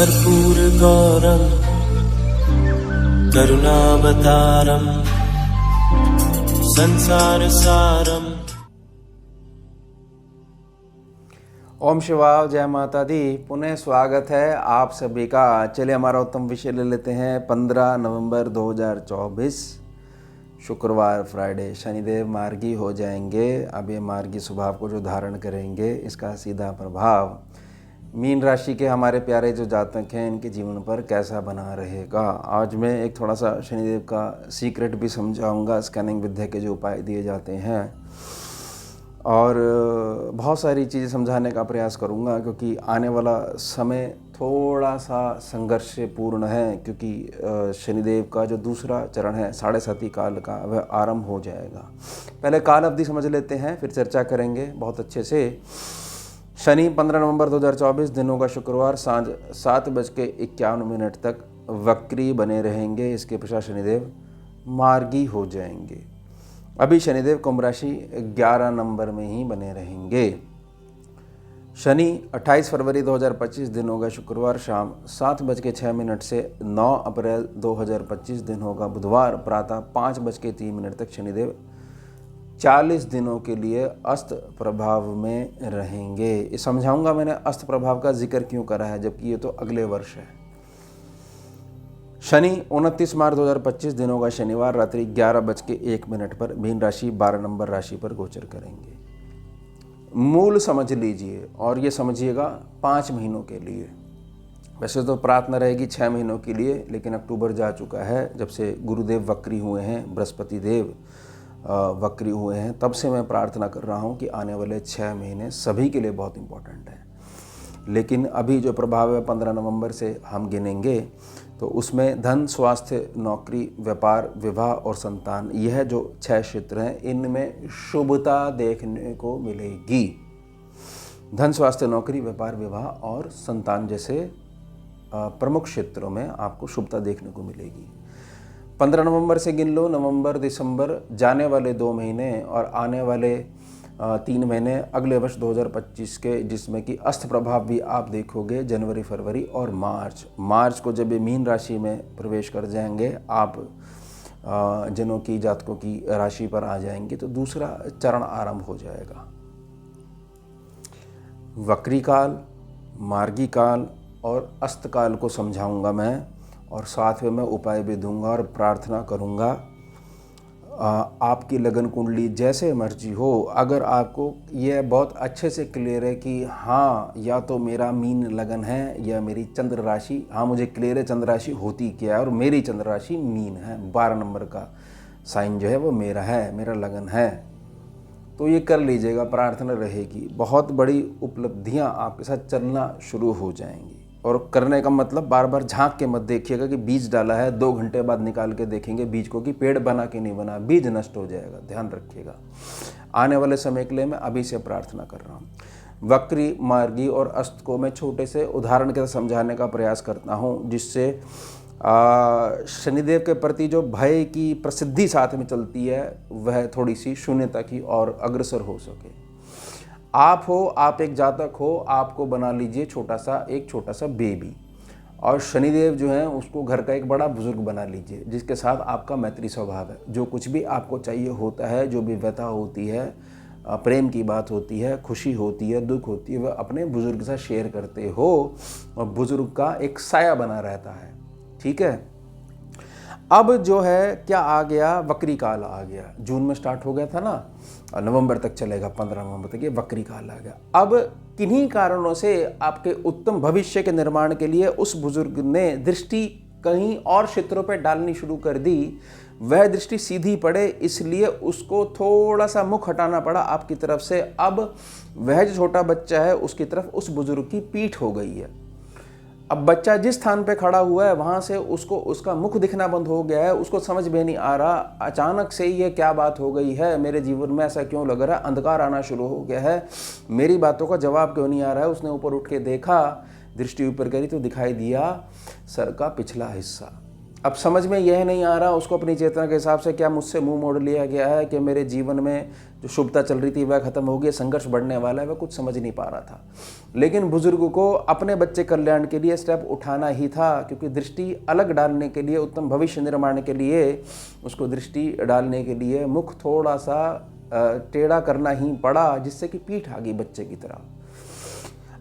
कर्पूरगौरं करुणावतारं संसारसारम्। ओम शिवाय, जय माता दी। पुनः स्वागत है आप सभी का। चलिए हमारा उत्तम विषय ले लेते हैं। 15 नवंबर 2024 शुक्रवार, फ्राइडे। शनिदेव मार्गी हो जाएंगे। अब ये मार्गी स्वभाव को जो धारण करेंगे, इसका सीधा प्रभाव मीन राशि के हमारे प्यारे जो जातक हैं इनके जीवन पर कैसा बना रहेगा। आज मैं एक थोड़ा सा शनिदेव का सीक्रेट भी समझाऊंगा। स्कैनिंग विद्या के जो उपाय दिए जाते हैं और बहुत सारी चीज़ें समझाने का प्रयास करूंगा, क्योंकि आने वाला समय थोड़ा सा संघर्षपूर्ण है। क्योंकि शनिदेव का जो दूसरा चरण है 7.5 काल का, वह आरंभ हो जाएगा। पहले काल अवधि समझ लेते हैं, फिर चर्चा करेंगे बहुत अच्छे से। शनि 15 नवंबर 2024 दिनों का शुक्रवार सांझ 7:51 तक वक्री बने रहेंगे। इसके पश्चात शनिदेव मार्गी हो जाएंगे। अभी शनिदेव कुंभ राशि 11 नंबर में ही बने रहेंगे। शनि 28 फरवरी 2025 दिन होगा शुक्रवार शाम 7:06 से 9 अप्रैल 2025 दिन होगा बुधवार प्रातः 5:03 तक शनिदेव 40 दिनों के लिए अस्त प्रभाव में रहेंगे। ये समझाऊंगा मैंने अस्त प्रभाव का जिक्र क्यों करा है, जबकि ये तो अगले वर्ष है। शनि 29 मार्च 2025 दिनों का शनिवार रात्रि 11:01 पर मीन राशि 12 नंबर राशि पर गोचर करेंगे। मूल समझ लीजिए और ये समझिएगा 5 महीनों के लिए। वैसे तो प्रार्थना रहेगी 6 महीनों के लिए, लेकिन अक्टूबर जा चुका है जब से गुरुदेव वक्री हुए हैं, बृहस्पति देव वक्री हुए हैं। तब से मैं प्रार्थना कर रहा हूँ कि आने वाले 6 महीने सभी के लिए बहुत इम्पोर्टेंट है। लेकिन अभी जो प्रभाव है 15 नवंबर से हम गिनेंगे, तो उसमें धन, स्वास्थ्य, नौकरी, व्यापार, विवाह और संतान, यह जो 6 क्षेत्र हैं, इनमें शुभता देखने को मिलेगी। धन, स्वास्थ्य, नौकरी, व्यापार, विवाह और संतान जैसे प्रमुख क्षेत्रों में आपको शुभता देखने को मिलेगी। 15 नवंबर से गिन लो, नवंबर, दिसंबर, जाने वाले 2 महीने और आने वाले 3 महीने अगले वर्ष 2025 के, जिसमें कि अस्त प्रभाव भी आप देखोगे जनवरी, फरवरी और मार्च को जब ये मीन राशि में प्रवेश कर जाएंगे, आप जिनों की जातकों की राशि पर आ जाएंगे, तो दूसरा चरण आरंभ हो जाएगा। वक्री काल, मार्गी काल और अस्त काल को समझाऊंगा मैं, और साथ में मैं उपाय भी दूंगा और प्रार्थना करूंगा। आपकी लगन कुंडली जैसे मर्जी हो, अगर आपको यह बहुत अच्छे से क्लियर है कि हाँ, या तो मेरा मीन लगन है या मेरी चंद्र राशि, हाँ मुझे क्लियर है चंद्र राशि होती क्या है, और मेरी चंद्र राशि मीन है, 12 नंबर का साइन जो है वो मेरा है, मेरा लगन है, तो ये कर लीजिएगा। प्रार्थना रहेगी, बहुत बड़ी उपलब्धियाँ आपके साथ चलना शुरू हो जाएंगी। और करने का मतलब बार बार झांक के मत देखिएगा कि बीज डाला है, 2 घंटे बाद निकाल के देखेंगे बीज को कि पेड़ बना कि नहीं बना, बीज नष्ट हो जाएगा, ध्यान रखिएगा। आने वाले समय के लिए मैं अभी से प्रार्थना कर रहा हूँ। वक्री, मार्गी और अस्त को मैं छोटे से उदाहरण के साथ समझाने का प्रयास करता हूँ, जिससे शनिदेव के प्रति जो भय की प्रसिद्धि साथ में चलती है, वह थोड़ी सी शून्यता की और अग्रसर हो सके। आप हो, आप एक जातक हो, आपको बना लीजिए एक छोटा सा बेबी, और शनिदेव जो है उसको घर का एक बड़ा बुजुर्ग बना लीजिए, जिसके साथ आपका मैत्री स्वभाव है। जो कुछ भी आपको चाहिए होता है, जो भी व्यथा होती है, प्रेम की बात होती है, खुशी होती है, दुख होती है, वह अपने बुजुर्ग के साथ शेयर करते हो, और बुजुर्ग का एक साया बना रहता है। ठीक है। अब जो है क्या आ गया, वक्री काल आ गया। जून में स्टार्ट हो गया था ना, नवंबर तक चलेगा, 15 नवंबर तक ये वक्री काल आ गया। अब किन्हीं कारणों से आपके उत्तम भविष्य के निर्माण के लिए उस बुजुर्ग ने दृष्टि कहीं और क्षेत्रों पर डालनी शुरू कर दी। वह दृष्टि सीधी पड़े, इसलिए उसको थोड़ा सा मुख हटाना पड़ा आपकी तरफ से। अब वह जो छोटा बच्चा है उसकी तरफ उस बुजुर्ग की पीठ हो गई है। अब बच्चा जिस स्थान पे खड़ा हुआ है वहाँ से उसको उसका मुख दिखना बंद हो गया है। उसको समझ में नहीं आ रहा अचानक से ये क्या बात हो गई है, मेरे जीवन में ऐसा क्यों लग रहा है, अंधकार आना शुरू हो गया है, मेरी बातों का जवाब क्यों नहीं आ रहा है। उसने ऊपर उठ के देखा, दृष्टि ऊपर करी तो दिखाई दिया सर का पिछला हिस्सा। अब समझ में यह नहीं आ रहा उसको अपनी चेतना के हिसाब से क्या मुझसे मुंह मोड़ लिया गया है कि मेरे जीवन में जो शुभता चल रही थी वह खत्म हो गई, संघर्ष बढ़ने वाला है, वह कुछ समझ नहीं पा रहा था। लेकिन बुजुर्ग को अपने बच्चे कल्याण के लिए स्टेप उठाना ही था, क्योंकि दृष्टि अलग डालने के लिए, उत्तम भविष्य निर्माण के लिए, उसको दृष्टि डालने के लिए मुख थोड़ा सा टेढ़ा करना ही पड़ा, जिससे कि पीठ आ गई बच्चे की तरह।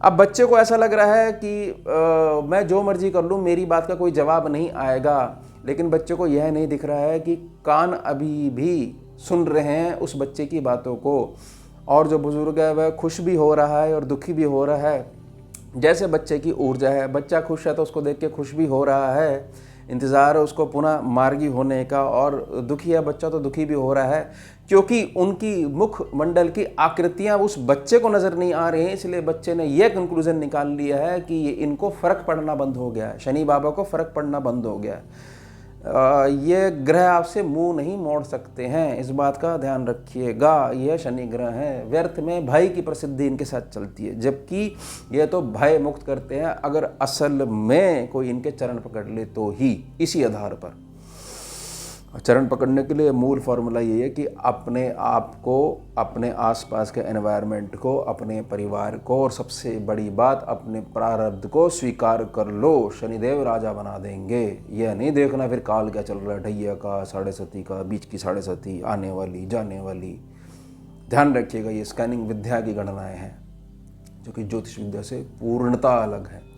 अब बच्चे को ऐसा लग रहा है कि मैं जो मर्जी कर लूँ मेरी बात का कोई जवाब नहीं आएगा, लेकिन बच्चे को यह नहीं दिख रहा है कि कान अभी भी सुन रहे हैं उस बच्चे की बातों को, और जो बुजुर्ग है वह खुश भी हो रहा है और दुखी भी हो रहा है। जैसे बच्चे की ऊर्जा है, बच्चा खुश है तो उसको देख के खुश भी हो रहा है, इंतज़ार है उसको पुनः मार्गी होने का, और दुखी है बच्चा तो दुखी भी हो रहा है, क्योंकि उनकी मुख मंडल की आकृतियां उस बच्चे को नज़र नहीं आ रही हैं। इसलिए बच्चे ने यह कंक्लूजन निकाल लिया है कि इनको फ़र्क पड़ना बंद हो गया है, शनि बाबा को फ़र्क पड़ना बंद हो गया है। ये ग्रह आपसे मुंह नहीं मोड़ सकते हैं, इस बात का ध्यान रखिएगा। यह शनि ग्रह है, व्यर्थ में भय की प्रसिद्धि इनके साथ चलती है, जबकि यह तो भय मुक्त करते हैं अगर असल में कोई इनके चरण पकड़ ले तो ही। इसी आधार पर चरण पकड़ने के लिए मूल फॉर्मूला ये है कि अपने आप को, अपने आसपास के एनवायरनमेंट को, अपने परिवार को, और सबसे बड़ी बात अपने प्रारब्ध को स्वीकार कर लो। शनिदेव राजा बना देंगे। यह नहीं देखना फिर काल क्या चल रहा है, ढैया का, साढ़े सती का, बीच की साढ़े सती, आने वाली जाने वाली। ध्यान रखिएगा ये स्कैनिंग विद्या की गणनाएं हैं जो कि ज्योतिष विद्या से पूर्णता अलग है।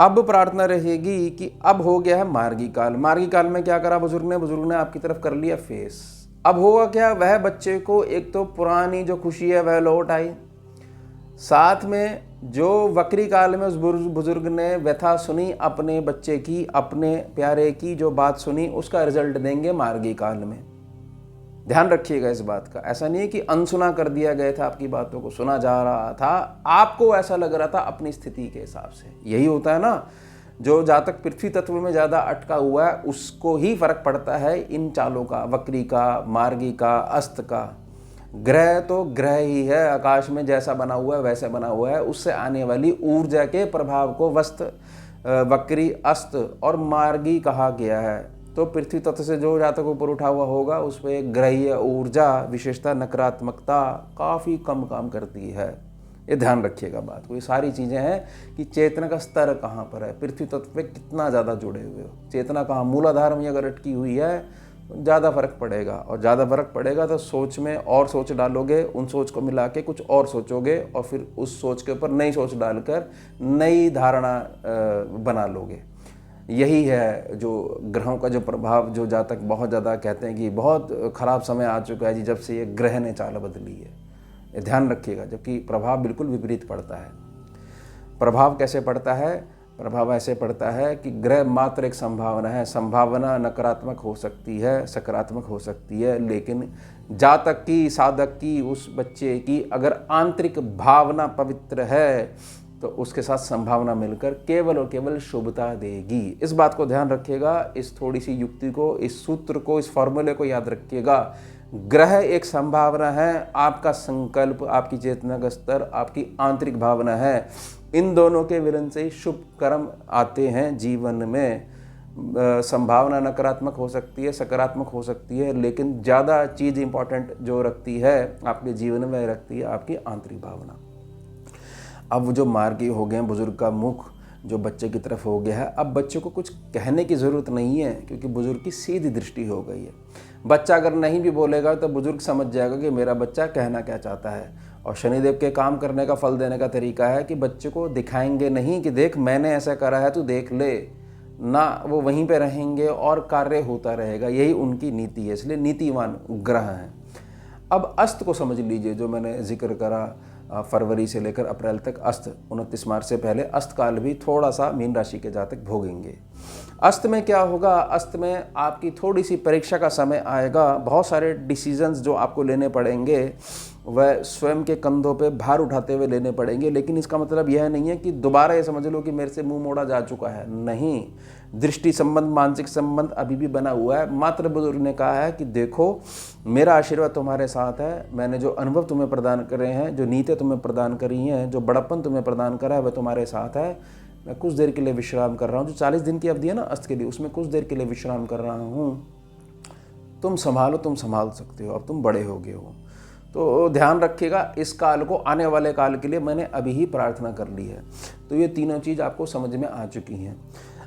अब प्रार्थना रहेगी कि अब हो गया है मार्गी काल। मार्गी काल में क्या करा बुजुर्ग ने आपकी तरफ कर लिया फेस। अब होगा क्या, वह बच्चे को एक तो पुरानी जो खुशी है वह लौट आई, साथ में जो वक्री काल में उस बुजुर्ग ने व्यथा सुनी अपने बच्चे की, अपने प्यारे की जो बात सुनी, उसका रिजल्ट देंगे मार्गी काल में। ध्यान रखिएगा इस बात का। ऐसा नहीं है कि अनसुना कर दिया गया था, आपकी बातों को सुना जा रहा था, आपको ऐसा लग रहा था अपनी स्थिति के हिसाब से। यही होता है ना, जो जातक पृथ्वी तत्व में ज़्यादा अटका हुआ है उसको ही फर्क पड़ता है इन चालों का, वक्री का, मार्गी का, अस्त का। ग्रह तो ग्रह ही है, आकाश में जैसा बना हुआ है वैसे बना हुआ है, उससे आने वाली ऊर्जा के प्रभाव को वक्री, अस्त और मार्गी कहा गया है। तो पृथ्वी तत्व से जो जातक ऊपर उठा हुआ होगा उस पर ग्रहीय ऊर्जा, विशेषता, नकारात्मकता काफ़ी कम काम करती है। ये ध्यान रखिएगा बात को। ये सारी चीज़ें हैं कि चेतना का स्तर कहाँ पर है, पृथ्वी तत्व पे कितना ज़्यादा जुड़े हुए हो, चेतना कहाँ मूलाधार में अगर अटकी हुई है तो ज़्यादा फर्क पड़ेगा, और ज़्यादा फर्क पड़ेगा तो सोच में और सोच डालोगे, उन सोच को मिला के कुछ और सोचोगे, और फिर उस सोच के ऊपर नई सोच डालकर नई धारणा बना लोगे। यही है जो ग्रहों का जो प्रभाव, जो जातक बहुत ज़्यादा कहते हैं कि बहुत ख़राब समय आ चुका है जी जब से ये ग्रह ने चाल बदली है। ये ध्यान रखिएगा, जबकि प्रभाव बिल्कुल विपरीत पड़ता है। प्रभाव कैसे पड़ता है? प्रभाव ऐसे पड़ता है कि ग्रह मात्र एक संभावना है। संभावना नकारात्मक हो सकती है, सकारात्मक हो सकती है, लेकिन जातक की, साधक की, उस बच्चे की अगर आंतरिक भावना पवित्र है तो उसके साथ संभावना मिलकर केवल और केवल शुभता देगी। इस बात को ध्यान रखिएगा, इस थोड़ी सी युक्ति को, इस सूत्र को, इस फॉर्मूले को याद रखिएगा। ग्रह एक संभावना है, आपका संकल्प, आपकी चेतना का स्तर, आपकी आंतरिक भावना है। इन दोनों के मिलन से ही शुभ कर्म आते हैं जीवन में। संभावना नकारात्मक हो सकती है, सकारात्मक हो सकती है, लेकिन ज़्यादा चीज़ इंपॉर्टेंट जो रखती है आपके जीवन में रखती है आपकी आंतरिक भावना। अब जो मार्गी हो गए हैं, बुजुर्ग का मुख जो बच्चे की तरफ हो गया है, अब बच्चे को कुछ कहने की ज़रूरत नहीं है, क्योंकि बुजुर्ग की सीधी दृष्टि हो गई है। बच्चा अगर नहीं भी बोलेगा तो बुजुर्ग समझ जाएगा कि मेरा बच्चा कहना क्या चाहता है। और शनिदेव के काम करने का फल देने का तरीका है कि बच्चे को दिखाएंगे नहीं कि देख मैंने ऐसा करा है तू देख ले ना, वो वहीं पे रहेंगे और कार्य होता रहेगा। यही उनकी नीति है, इसलिए नीतिवान ग्रह हैं। अब अस्त को समझ लीजिए, जो मैंने जिक्र करा फरवरी से लेकर अप्रैल तक अस्त, 29 मार्च से पहले अस्त काल भी थोड़ा सा मीन राशि के जातक भोगेंगे। अस्त में क्या होगा? अस्त में आपकी थोड़ी सी परीक्षा का समय आएगा। बहुत सारे डिसीजंस जो आपको लेने पड़ेंगे वह स्वयं के कंधों पे भार उठाते हुए लेने पड़ेंगे, लेकिन इसका मतलब यह नहीं है कि दोबारा ये समझ लो कि मेरे से मुंह मोड़ा जा चुका है। नहीं, दृष्टि संबंध, मानसिक संबंध अभी भी बना हुआ है। मात्र बुजुर्ग ने कहा है कि देखो मेरा आशीर्वाद तुम्हारे साथ है, मैंने जो अनुभव तुम्हें प्रदान करे हैं, जो नीतियाँ तुम्हें प्रदान करी हैं, जो बड़प्पन तुम्हें प्रदान करा है वह तुम्हारे साथ है। मैं कुछ देर के लिए विश्राम कर रहा हूँ। जो 40 दिन की अवधि है ना अस्त के लिए, उसमें कुछ देर के लिए विश्राम कर रहा हूँ। तुम संभालो, तुम संभाल सकते हो, अब तुम बड़े हो गए हो। तो ध्यान रखिएगा, इस काल को, आने वाले काल के लिए मैंने अभी ही प्रार्थना कर ली है। तो ये तीनों चीज़ आपको समझ में आ चुकी हैं।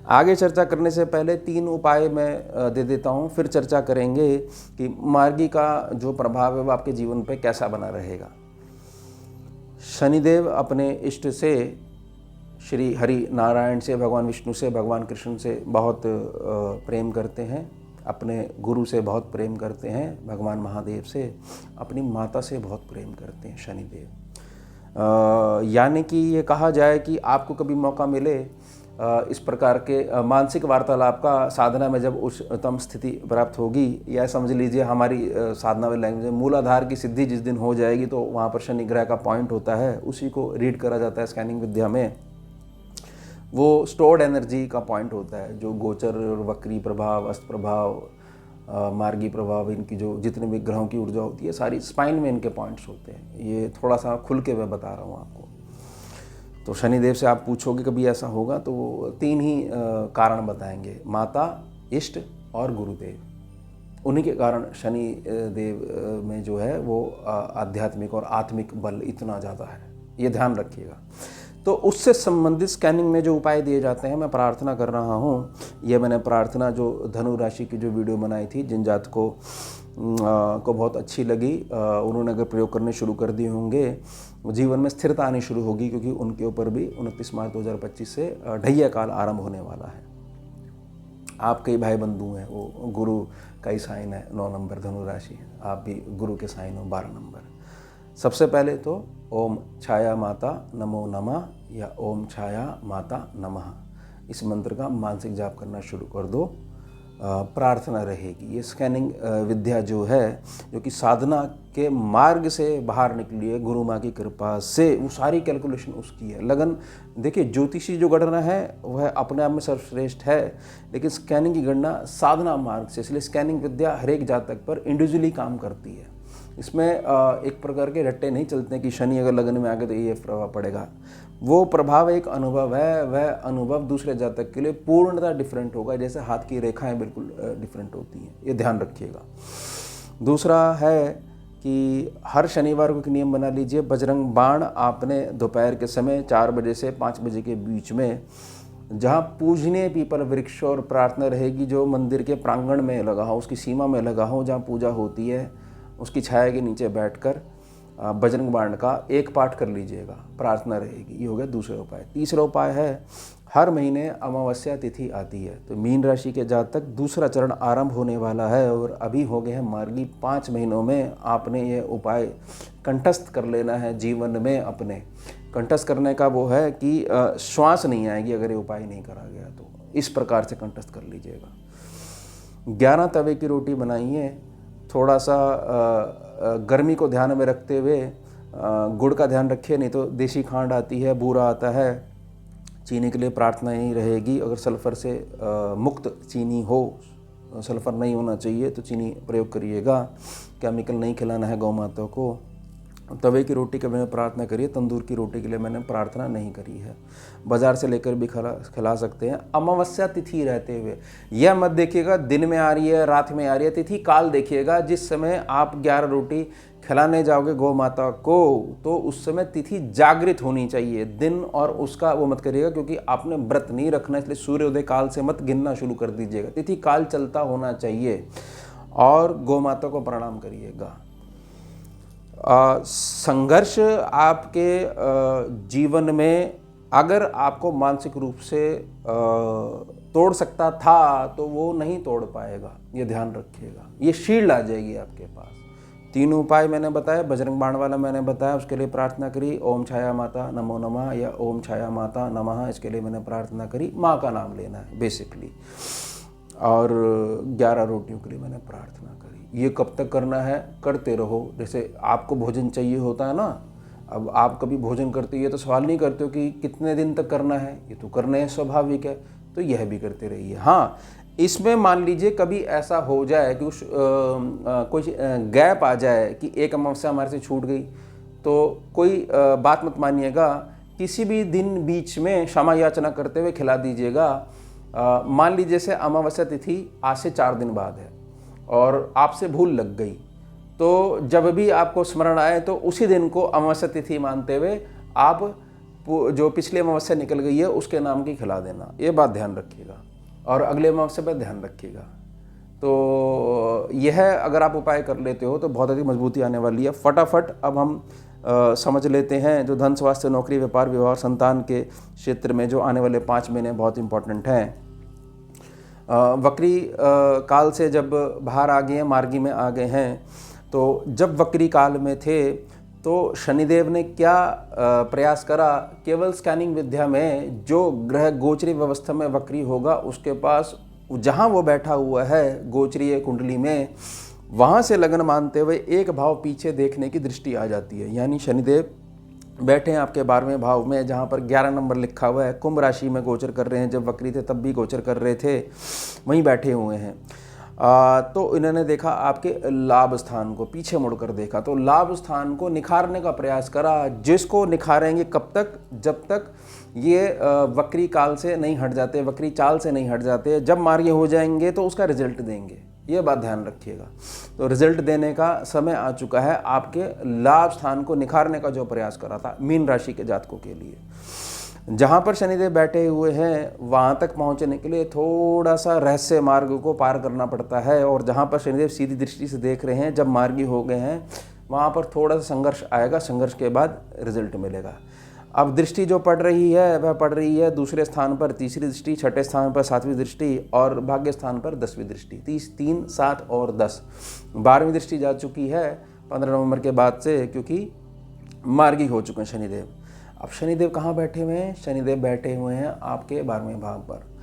आगे चर्चा करने से पहले 3 उपाय मैं दे देता हूँ, फिर चर्चा करेंगे कि मार्गी का जो प्रभाव है वो आपके जीवन पे कैसा बना रहेगा। शनिदेव अपने इष्ट से, श्री हरि नारायण से, भगवान विष्णु से, भगवान कृष्ण से बहुत प्रेम करते हैं, अपने गुरु से बहुत प्रेम करते हैं, भगवान महादेव से, अपनी माता से बहुत प्रेम करते हैं शनिदेव। यानी कि ये कहा जाए कि आपको कभी मौका मिले इस प्रकार के मानसिक वार्तालाप का, साधना में जब उच्चतम स्थिति प्राप्त होगी, या समझ लीजिए हमारी साधना वाली लैंग्वेज में मूलाधार की सिद्धि जिस दिन हो जाएगी, तो वहाँ पर शनि ग्रह का पॉइंट होता है, उसी को रीड करा जाता है स्कैनिंग विद्या में। वो स्टोर्ड एनर्जी का पॉइंट होता है, जो गोचर, वक्री प्रभाव, अस्त प्रभाव, मार्गी प्रभाव, इनकी जो जितने भी ग्रहों की ऊर्जा होती है सारी स्पाइन में इनके पॉइंट्स होते हैं। ये थोड़ा सा खुल के मैं बता रहा हूँ आपको। तो शनिदेव से आप पूछोगे कभी ऐसा होगा, तो वो 3 ही कारण बताएंगे, माता, इष्ट और गुरुदेव। उन्हीं के कारण शनि देव में जो है वो आध्यात्मिक और आत्मिक बल इतना ज़्यादा है, ये ध्यान रखिएगा। तो उससे संबंधित स्कैनिंग में जो उपाय दिए जाते हैं, मैं प्रार्थना कर रहा हूँ। ये मैंने प्रार्थना जो धनु राशि की जो वीडियो बनाई थी, जिन जातकों को बहुत अच्छी लगी, उन्होंने अगर प्रयोग करने शुरू कर दिए होंगे, जीवन में स्थिरता आनी शुरू होगी, क्योंकि उनके ऊपर भी 29 मार्च 2025 से ढैया काल आरंभ होने वाला है। आपके ही भाई बंधु हैं, वो गुरु का ही साइन है, 9 नंबर धनु राशि, आप भी गुरु के साइन हो 12 नंबर। सबसे पहले तो ओम छाया माता नमो नमः या ओम छाया माता नमः, इस मंत्र का मानसिक जाप करना शुरू कर दो, प्रार्थना रहेगी। ये स्कैनिंग विद्या जो है, जो कि साधना के मार्ग से बाहर निकली है गुरु माँ की कृपा से, वो सारी कैलकुलेशन उसकी है। लगन देखिए, ज्योतिषी जो गणना है वह अपने आप में सर्वश्रेष्ठ है, लेकिन स्कैनिंग की गणना साधना मार्ग से, इसलिए स्कैनिंग विद्या हर एक जातक पर इंडिविजुअली काम करती है। इसमें एक प्रकार के रट्टे नहीं चलते हैं कि शनि अगर लगन में आ गए तो ये प्रभाव पड़ेगा। वो प्रभाव एक अनुभव है, वह अनुभव दूसरे जातक के लिए पूर्णतः डिफरेंट होगा, जैसे हाथ की रेखाएं बिल्कुल डिफरेंट होती हैं, ये ध्यान रखिएगा। दूसरा है कि हर शनिवार को एक नियम बना लीजिए, बजरंग बाण आपने दोपहर के समय 4 बजे से 5 बजे के बीच में, जहाँ पूजनीय पीपल वृक्ष और प्रार्थना रहेगी, जो मंदिर के प्रांगण में लगा हो, उसकी सीमा में लगा हो, जहाँ पूजा होती है, उसकी छाया के नीचे बैठकर बजरंग बाण का एक पाठ कर लीजिएगा, प्रार्थना रहेगी। ये हो गया दूसरा उपाय। तीसरा उपाय है, हर महीने अमावस्या तिथि आती है, तो मीन राशि के जातक दूसरा चरण आरंभ होने वाला है और अभी हो गए हैं मार्गी। 5 महीनों में आपने ये उपाय कंठस्थ कर लेना है जीवन में अपने। कंठस्थ करने का वो है कि श्वास नहीं आएगी अगर ये उपाय नहीं करा गया, तो इस प्रकार से कंठस्थ कर लीजिएगा। 11 तवे की रोटी बनाइए, थोड़ा सा गर्मी को ध्यान में रखते हुए गुड़ का ध्यान रखिए, नहीं तो देसी खांड आती है, बूरा आता है। चीनी के लिए प्रार्थना ही रहेगी, अगर सल्फ़र से मुक्त चीनी हो, सल्फ़र नहीं होना चाहिए तो चीनी प्रयोग करिएगा। केमिकल नहीं खिलाना है गौ माता को। तवे की रोटी के मैंने प्रार्थना करी है, तंदूर की रोटी के लिए मैंने प्रार्थना नहीं करी है। बाज़ार से लेकर भी खिला सकते हैं। अमावस्या तिथि रहते हुए यह मत देखिएगा दिन में आ रही है रात में आ रही है, तिथि काल देखिएगा। जिस समय आप 11 रोटी खिलाने जाओगे गौ माता को, तो उस समय तिथि जागृत होनी चाहिए। दिन और उसका वो मत करिएगा, क्योंकि आपने व्रत नहीं रखना, इसलिए सूर्योदय काल से मत गिनना शुरू कर दीजिएगा। तिथि काल चलता होना चाहिए और गौ माता को प्रणाम करिएगा। संघर्ष आपके जीवन में अगर आपको मानसिक रूप से तोड़ सकता था, तो वो नहीं तोड़ पाएगा, ये ध्यान रखिएगा। ये शील्ड आ जाएगी आपके पास। 3 उपाय मैंने बताया, बजरंग बाण वाला मैंने बताया, उसके लिए प्रार्थना करी, ओम छाया माता नमो नमः या ओम छाया माता नमः, इसके लिए मैंने प्रार्थना करी। माँ का नाम लेना है बेसिकली। और 11 रोटियों के लिए मैंने प्रार्थना करी। ये कब तक करना है? करते रहो। जैसे आपको भोजन चाहिए होता है ना, अब आप कभी भोजन करते ये तो सवाल नहीं करते हो कि कितने दिन तक करना है, ये तो करना है, स्वाभाविक है, तो यह भी करते रहिए। हाँ, इसमें मान लीजिए कभी ऐसा हो जाए कि कुछ गैप आ जाए कि एक अमावस्या हमारे से छूट गई, तो कोई बात मत मानिएगा किसी भी दिन बीच में क्षमा याचना करते हुए खिला दीजिएगा। मान लीजिए जैसे अमावस्या तिथि आज से 4 दिन बाद है और आपसे भूल लग गई, तो जब भी आपको स्मरण आए तो उसी दिन को अमावस्या तिथि मानते हुए आप जो पिछली अमावस्या निकल गई है उसके नाम की खिला देना। ये बात ध्यान रखिएगा और अगले अमावस्या पर ध्यान रखिएगा। तो यह अगर आप उपाय कर लेते हो तो बहुत अधिक मजबूती आने वाली है। फटाफट अब हम समझ लेते हैं जो धन, स्वास्थ्य, नौकरी, व्यापार, विवाह, संतान के क्षेत्र में जो आने वाले 5 महीने बहुत इंपॉर्टेंट हैं। वक्री काल से जब बाहर आ गए हैं, मार्गी में आ गए हैं, तो जब वक्री काल में थे तो शनिदेव ने क्या प्रयास करा, केवल स्कैनिंग विद्या में जो ग्रह गोचरी व्यवस्था में वक्री होगा उसके पास जहाँ वो बैठा हुआ है गोचरीय कुंडली में, वहाँ से लगन मानते हुए एक भाव पीछे देखने की दृष्टि आ जाती है। यानी शनिदेव बैठे हैं आपके 12वें भाव में, जहाँ पर 11 नंबर लिखा हुआ है, कुंभ राशि में गोचर कर रहे हैं। जब वक्री थे तब भी गोचर कर रहे थे, वहीं बैठे हुए हैं। तो इन्होंने देखा आपके लाभ स्थान को, पीछे मुड़कर देखा तो लाभ स्थान को निखारने का प्रयास करा, जिसको निखारेंगे कब तक, जब तक ये वक्री काल से नहीं हट जाते, वक्री चाल से नहीं हट जाते। जब मार्गी हो जाएंगे तो उसका रिजल्ट देंगे, ये बात ध्यान रखिएगा। तो रिजल्ट देने का समय आ चुका है। आपके लाभ स्थान को निखारने का जो प्रयास करा था मीन राशि के जातकों के लिए, जहाँ पर शनिदेव बैठे हुए हैं वहाँ तक पहुँचने के लिए थोड़ा सा रहस्य मार्ग को पार करना पड़ता है। और जहाँ पर शनिदेव सीधी दृष्टि से देख रहे हैं, जब मार्गी हो गए हैं, वहाँ पर थोड़ा सा संघर्ष आएगा, संघर्ष के बाद रिजल्ट मिलेगा। अब दृष्टि जो पड़ रही है वह पड़ रही है दूसरे स्थान पर 3री दृष्टि, छठे स्थान पर 7वीं दृष्टि और भाग्य स्थान पर 10वीं दृष्टि। 30, 3, 7 और 10, 12वीं दृष्टि जा चुकी है 15 नवंबर के बाद से, क्योंकि मार्गी हो चुके हैं शनिदेव। अब शनिदेव कहाँ बैठे हुए हैं? शनिदेव बैठे हुए हैं आपके 12वें भाव पर।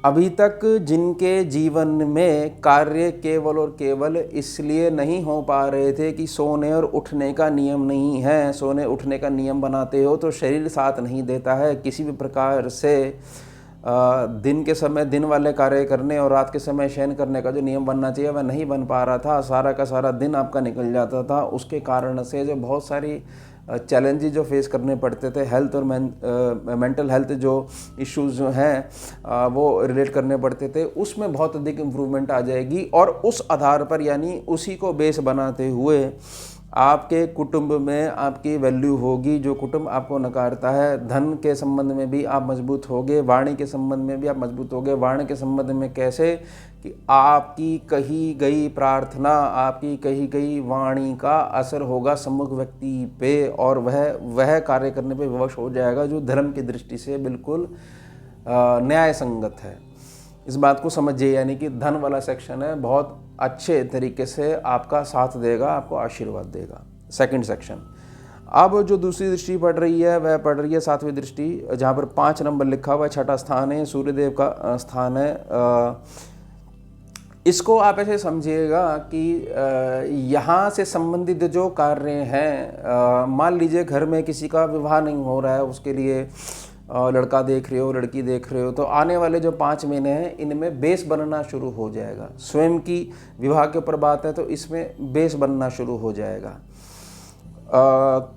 अभी तक जिनके जीवन में कार्य केवल और केवल इसलिए नहीं हो पा रहे थे कि सोने और उठने का नियम नहीं है, सोने उठने का नियम बनाते हो तो शरीर साथ नहीं देता है, किसी भी प्रकार से दिन के समय दिन वाले कार्य करने और रात के समय शयन करने का जो नियम बनना चाहिए वह नहीं बन पा रहा था। सारा का सारा दिन आपका निकल जाता था। उसके कारण से जो बहुत सारी चैलेंजेस जो फेस करने पड़ते थे, हेल्थ और मेंटल हेल्थ जो इश्यूज जो हैं वो रिलेट करने पड़ते थे, उसमें बहुत अधिक इम्प्रूवमेंट आ जाएगी। और उस आधार पर यानी उसी को बेस बनाते हुए आपके कुटुंब में आपकी वैल्यू होगी। जो कुटुंब आपको नकारता है, धन के संबंध में भी आप मजबूत होगे, वाणी के संबंध में भी आप मजबूत होगे। वाणी के संबंध में कैसे कि आपकी कही गई प्रार्थना, आपकी कही गई वाणी का असर होगा सम्मुख व्यक्ति पे और वह कार्य करने पे विवश हो जाएगा जो धर्म की दृष्टि से बिल्कुल न्याय संगत है। इस बात को समझिए, यानी कि धन वाला सेक्शन है बहुत अच्छे तरीके से आपका साथ देगा, आपको आशीर्वाद देगा। सेकंड सेक्शन, अब जो दूसरी दृष्टि पड़ रही है वह पड़ रही है 7वीं दृष्टि, जहाँ पर 5 नंबर लिखा हुआ है, छठा स्थान है, सूर्यदेव का स्थान है। इसको आप ऐसे समझिएगा कि यहाँ से संबंधित जो कार्य हैं, मान लीजिए घर में किसी का विवाह नहीं हो रहा है, उसके लिए लड़का देख रहे हो, लड़की देख रहे हो, तो आने वाले जो 5 महीने हैं इनमें बेस बनना शुरू हो जाएगा। स्वयं की विवाह के ऊपर बात है तो इसमें बेस बनना शुरू हो जाएगा।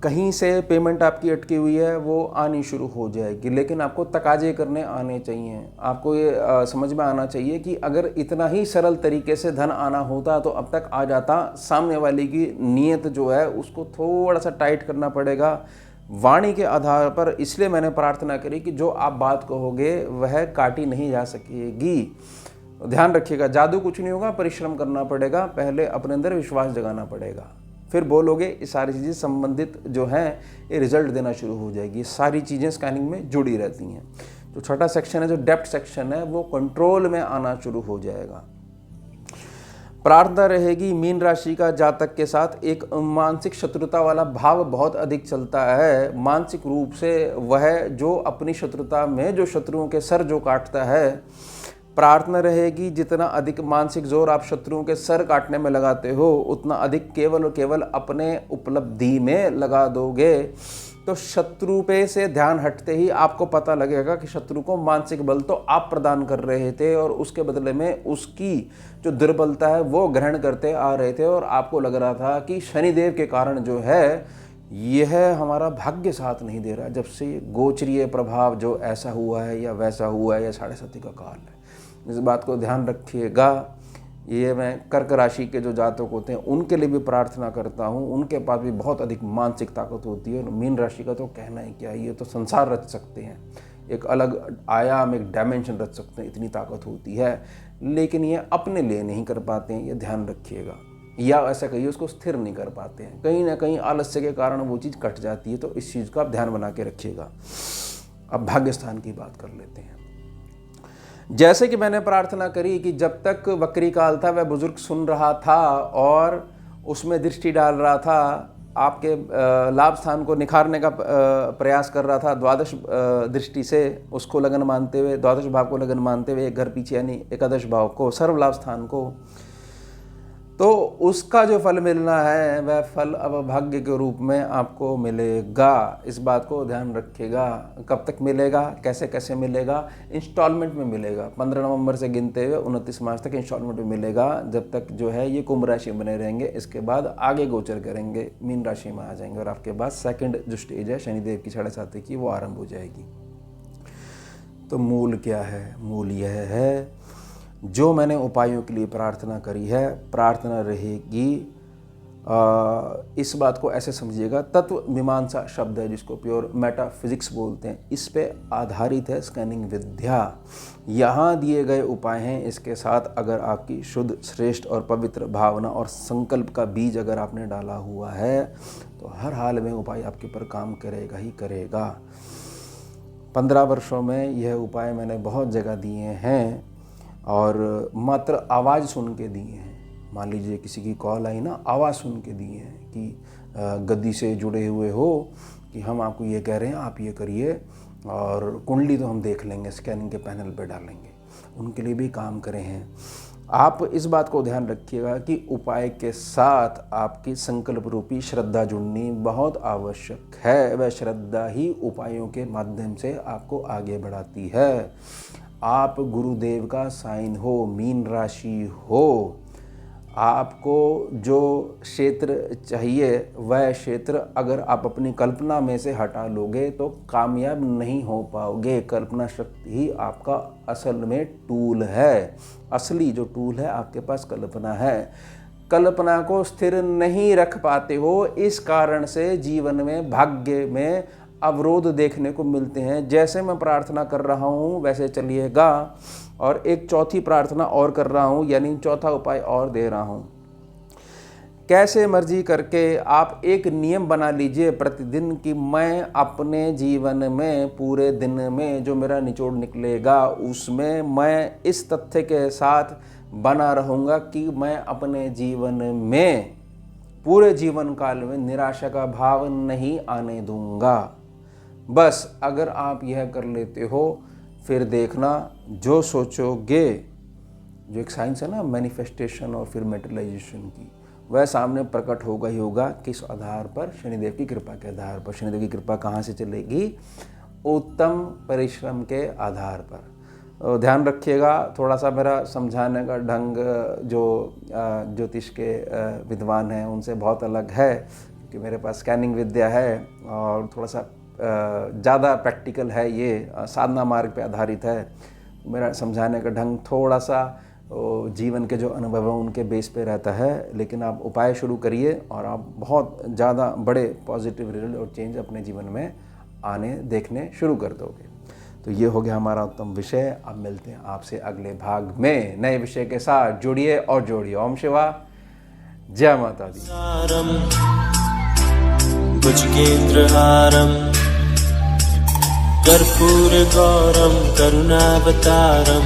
कहीं से पेमेंट आपकी अटकी हुई है वो आनी शुरू हो जाएगी, लेकिन आपको तकाजे करने आने चाहिए। आपको ये समझ में आना चाहिए कि अगर इतना ही सरल तरीके से धन आना होता तो अब तक आ जाता। सामने वाले की नीयत जो है उसको थोड़ा सा टाइट करना पड़ेगा वाणी के आधार पर। इसलिए मैंने प्रार्थना करी कि जो आप बात कहोगे वह काटी नहीं जा सकेगी। ध्यान रखिएगा, जादू कुछ नहीं होगा, परिश्रम करना पड़ेगा, पहले अपने अंदर विश्वास जगाना पड़ेगा, फिर बोलोगे। ये सारी चीज़ें संबंधित जो हैं ये रिजल्ट देना शुरू हो जाएगी। सारी चीज़ें स्कैनिंग में जुड़ी रहती हैं। जो छठा सेक्शन है, जो डेप्थ सेक्शन है, वो कंट्रोल में आना शुरू हो जाएगा। प्रार्थना रहेगी मीन राशि का जातक के साथ एक मानसिक शत्रुता वाला भाव बहुत अधिक चलता है। मानसिक रूप से वह जो अपनी शत्रुता में जो शत्रुओं के सर जो काटता है, प्रार्थना रहेगी जितना अधिक मानसिक जोर आप शत्रुओं के सर काटने में लगाते हो उतना अधिक केवल और केवल अपने उपलब्धि में लगा दोगे। तो शत्रु पे से ध्यान हटते ही आपको पता लगेगा कि शत्रु को मानसिक बल तो आप प्रदान कर रहे थे और उसके बदले में उसकी जो दुर्बलता है वो ग्रहण करते आ रहे थे। और आपको लग रहा था कि शनिदेव के कारण जो है यह हमारा भाग्य साथ नहीं दे रहा। जब से गोचरीय प्रभाव जो ऐसा हुआ है या वैसा हुआ है या 7.5 का काल है, इस बात को ध्यान रखिएगा। ये मैं कर्क राशि के जो जातक होते हैं उनके लिए भी प्रार्थना करता हूँ। उनके पास भी बहुत अधिक मानसिक ताकत होती है। मीन राशि का तो कहना ही क्या, ये तो संसार रच सकते हैं, एक अलग आयाम, एक डायमेंशन रच सकते हैं, इतनी ताकत होती है। लेकिन ये अपने लिए नहीं कर पाते हैं, ये ध्यान रखिएगा। या ऐसा कहिए उसको स्थिर नहीं कर पाते हैं, कहीं ना कहीं आलस्य के कारण वो चीज़ कट जाती है। तो इस चीज़ का आप ध्यान बना के रखिएगा। अब भाग्य स्थान की बात कर लेते हैं। जैसे कि मैंने प्रार्थना करी कि जब तक वक्री काल था वह बुजुर्ग सुन रहा था और उसमें दृष्टि डाल रहा था, आपके लाभ स्थान को निखारने का प्रयास कर रहा था, द्वादश दृष्टि से उसको लगन मानते हुए, द्वादश भाव को लगन मानते हुए, एक घर पीछे यानी एकादश भाव को, सर्व लाभ स्थान को, तो उसका जो फल मिलना है वह फल अब भाग्य के रूप में आपको मिलेगा। इस बात को ध्यान रखिएगा। कब तक मिलेगा, कैसे कैसे मिलेगा? इंस्टॉलमेंट में मिलेगा। 15 नवंबर से गिनते हुए 29 मार्च तक इंस्टॉलमेंट में मिलेगा। जब तक जो है ये कुंभ राशि में बने रहेंगे, इसके बाद आगे गोचर करेंगे, मीन राशि में आ जाएंगे और आपके बाद सेकंड जो स्टेज है शनिदेव की 7.5 की, वो आरंभ हो जाएगी। तो मूल क्या है? मूल यह है, जो मैंने उपायों के लिए प्रार्थना करी है, प्रार्थना रहेगी। इस बात को ऐसे समझिएगा, तत्व मीमांसा शब्द है जिसको प्योर मेटाफिजिक्स बोलते हैं, इस पे आधारित है स्कैनिंग विद्या। यहाँ दिए गए उपाय हैं, इसके साथ अगर आपकी शुद्ध, श्रेष्ठ और पवित्र भावना और संकल्प का बीज अगर आपने डाला हुआ है तो हर हाल में उपाय आपके ऊपर काम करेगा ही करेगा। 15 वर्षों में यह उपाय मैंने बहुत जगह दिए हैं और मात्र आवाज़ सुन के दिए हैं। मान लीजिए किसी की कॉल आई ना, आवाज़ सुन के दिए हैं कि गद्दी से जुड़े हुए हो कि हम आपको ये कह रहे हैं, आप ये करिए, और कुंडली तो हम देख लेंगे, स्कैनिंग के पैनल पे डालेंगे। उनके लिए भी काम करे हैं। आप इस बात को ध्यान रखिएगा कि उपाय के साथ आपकी संकल्प रूपी श्रद्धा जुड़नी बहुत आवश्यक है। वह श्रद्धा ही उपायों के माध्यम से आपको आगे बढ़ाती है। आप गुरुदेव का साइन हो, मीन राशि हो, आपको जो क्षेत्र चाहिए वह क्षेत्र अगर आप अपनी कल्पना में से हटा लोगे तो कामयाब नहीं हो पाओगे। कल्पना शक्ति ही आपका असल में टूल है। असली जो टूल है आपके पास कल्पना है। कल्पना को स्थिर नहीं रख पाते हो, इस कारण से जीवन में, भाग्य में अवरोध देखने को मिलते हैं। जैसे मैं प्रार्थना कर रहा हूँ वैसे चलिएगा। और एक चौथी प्रार्थना और कर रहा हूँ, यानी चौथा उपाय और दे रहा हूँ। कैसे मर्जी करके आप एक नियम बना लीजिए प्रतिदिन कि मैं अपने जीवन में, पूरे दिन में जो मेरा निचोड़ निकलेगा उसमें मैं इस तथ्य के साथ बना रहूँगा कि मैं अपने जीवन में, पूरे जीवन काल में निराशा का भाव नहीं आने दूंगा। बस अगर आप यह कर लेते हो, फिर देखना जो सोचोगे, जो एक साइंस है ना मैनिफेस्टेशन और फिर मेटेरियलाइजेशन की, वह सामने प्रकट होगा ही होगा। किस आधार पर? शनिदेव की कृपा के आधार पर। शनिदेव की कृपा कहाँ से चलेगी? उत्तम परिश्रम के आधार पर। ध्यान रखिएगा। थोड़ा सा मेरा समझाने का ढंग जो ज्योतिष के विद्वान हैं उनसे बहुत अलग है, क्योंकि मेरे पास स्कैनिंग विद्या है और थोड़ा सा ज़्यादा प्रैक्टिकल है, ये साधना मार्ग पे आधारित है। मेरा समझाने का ढंग थोड़ा सा जीवन के जो अनुभव हैं उनके बेस पे रहता है। लेकिन आप उपाय शुरू करिए और आप बहुत ज़्यादा बड़े पॉजिटिव रिजल्ट और चेंज अपने जीवन में आने देखने शुरू कर दोगे। तो ये हो गया हमारा उत्तम विषय। अब मिलते हैं आपसे अगले भाग में नए विषय के साथ। जुड़िए और जोड़िए। ओम शिवा, जय माता दी। भुजगेन्द्रहारं कर्पूरगौरं करुणावतारं